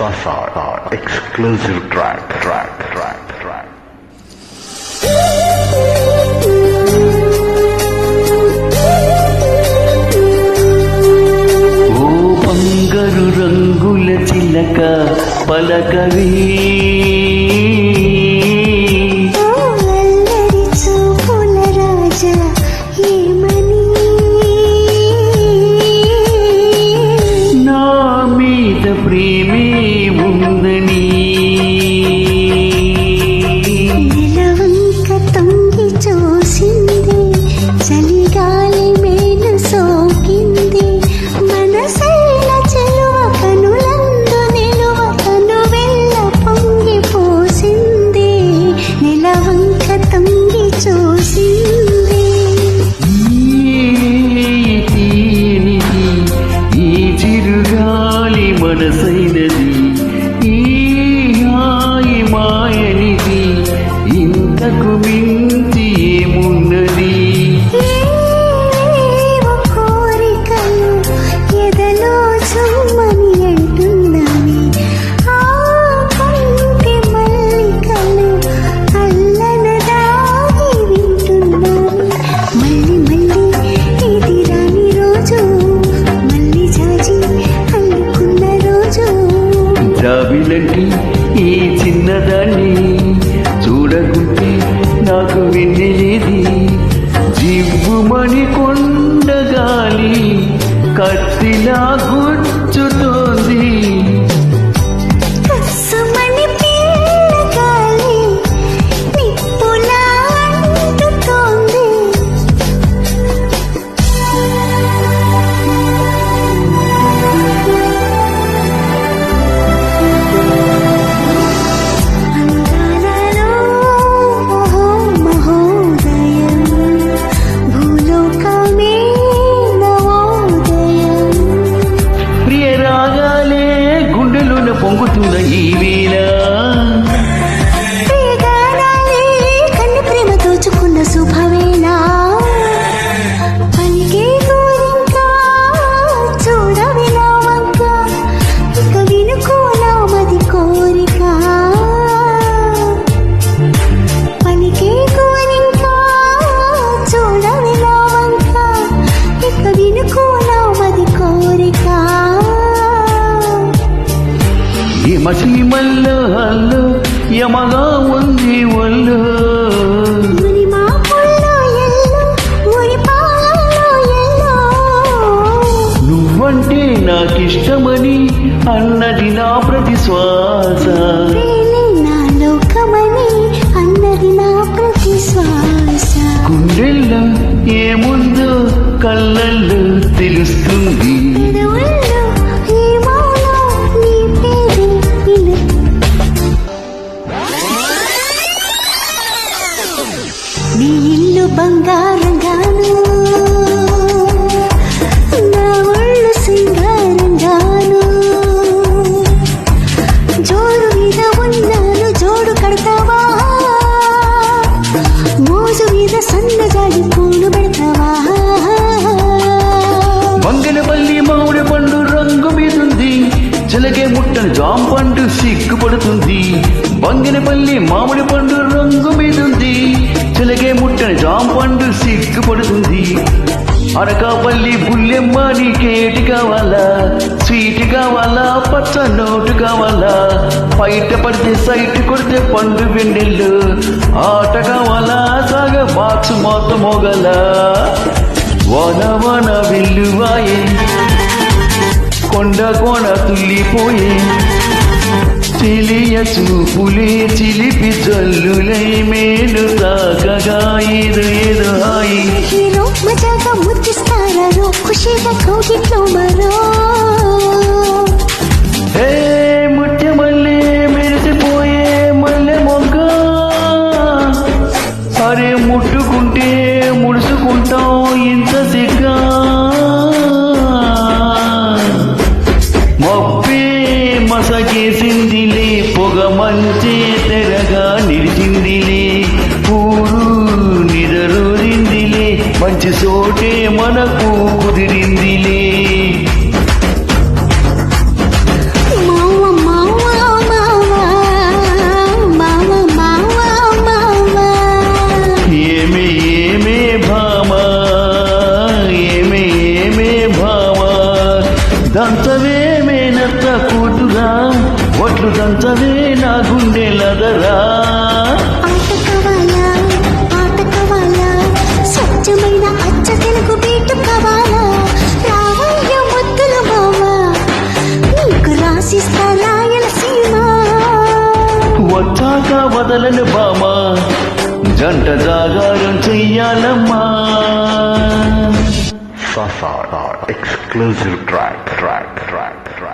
Prasad exclusive track. ఓ బంగారు రంగుల చిలక పలకవే ప్రేమే ఉందని నిలవంక తొంగి చూసింది చలిగాలి మేలు సోకింది మనసైన చెలువ కనులందు నిలువ కను వెళ్ళ పొంగి పోసింది నిలవంక తొంగి చూసింది ఈ చిరుగాలి మనసైనది ఈ హాయి మాయనిది ఇంతకు మించి ఏమున్నది కోరికలు ఎదలో చుమ్మని అంటున్నవి ఆ కంటి మల్లికలు అల్లన దాగి వింటున్నవి మళ్ళీ మళ్ళీ ఇది రాని రోజు మళ్ళీ జాజి అల్లుకున్న రోజు జాబిలంటి ఈ చిన్నదాన్ని చూడకుంటే నాకు వెన్నెలేది జివ్వుమణి కొండగాలి కత్తిలా గుచ్చుతోంది కసుమని పిల్లగాలి నిప్పులా అంటుతోంది అందాలలో మహోదయం భూలోకమే నవోదయం ప్రియ రాగాలే గుండెలోన పొంగుతున్న ఈ వేళ ప్రియగానాలే కన్ను ప్రేమ దోచుకున్న శుభవేళ పలికే గోరింకా చూడవి నా వంక ఇక వినుకోనా మది కోరిక పలికే గోరింకా చూడవి నా వంక ఇక వినుకోనా మది కోరిక ఈ మసి మల్ల హల్లు యమగా ఉంది ఒళ్ళు మునిమా పుల్లో ఎల్లో మురిపాలలో ఎల్లో నువ్వంటే నాకిష్టమని అన్నది నా ప్రతి శ్వాస ప్రేమే నా లోకమని అన్నది నా ప్రతి శ్వాస గుండెల్లో ఏముందో కళ్ళల్లో తెలుస్తుంది పెదవుల్లో ఈ మౌనం నీ పేరే విను నీ ఇల్లు బంగారంగాను నా ఒళ్ళు సింగారంగాను జోడు మీద ఉన్నాను జోడు కడతావా మోజు మీద సన్నజాజి పూలు పెడతావా మంగళపల్లి మామిడి పండు రంగు మీదుంది చిలకే ముట్టని జామ పండు సిగ్గుపడుతుంది బంగినపల్లి మామిడి పండు రంగు మీదుంది చిలకే ముట్టని జామ పండు సిగ్గుపడుతుంది అనకాపల్లి బుల్లెమ్మ నీకేటి కావాలా స్వీట్ కావాలా పచ్చ నోటు కావాలా బయట పడితే సైట్ కొడితే పండు వెన్నెల్లు ఆట కావాలా సాగ బాక్స్ మొత్తం మోగల వన వన వెల్లువాయే కొండ కోణ తుల్లిపోయే చెలియ చూపులే చిలిపి జల్లులై మేలు తాకగా ఏదో హాయి హీరో మజాగా ముద్దిస్తారో ఖుషిగా కౌగిట్లో మరో హే ముట్టె మల్లె మెరిసిపోయే మల్లె మొగ్గ అరే ముట్టుకుంటే ముడుచుకుంటాం ఇంత సిగ్గా మొప్పే మసకేసిందిలే పొగ మంచే తెరగా నిలిచిందిలే ఊరు నిదరూరిందిలే మంచి చోటే మనకు కుదిరిందిలే మావ మావ దంచవే మేనత్త కూతురా ఒట్లు దంచవే నా గుండెలదరా ఆట కావాలా స్వచ్ఛమైన అచ్చ తెలుగు బీటు కావాలా రావయ్య ముద్దుల మావా నీకు రాసిస్తా రాయలసీమ వచ్చాక వదలను బామా జంట జాగారం చెయ్యాలమ్మా Sasa exclusive track.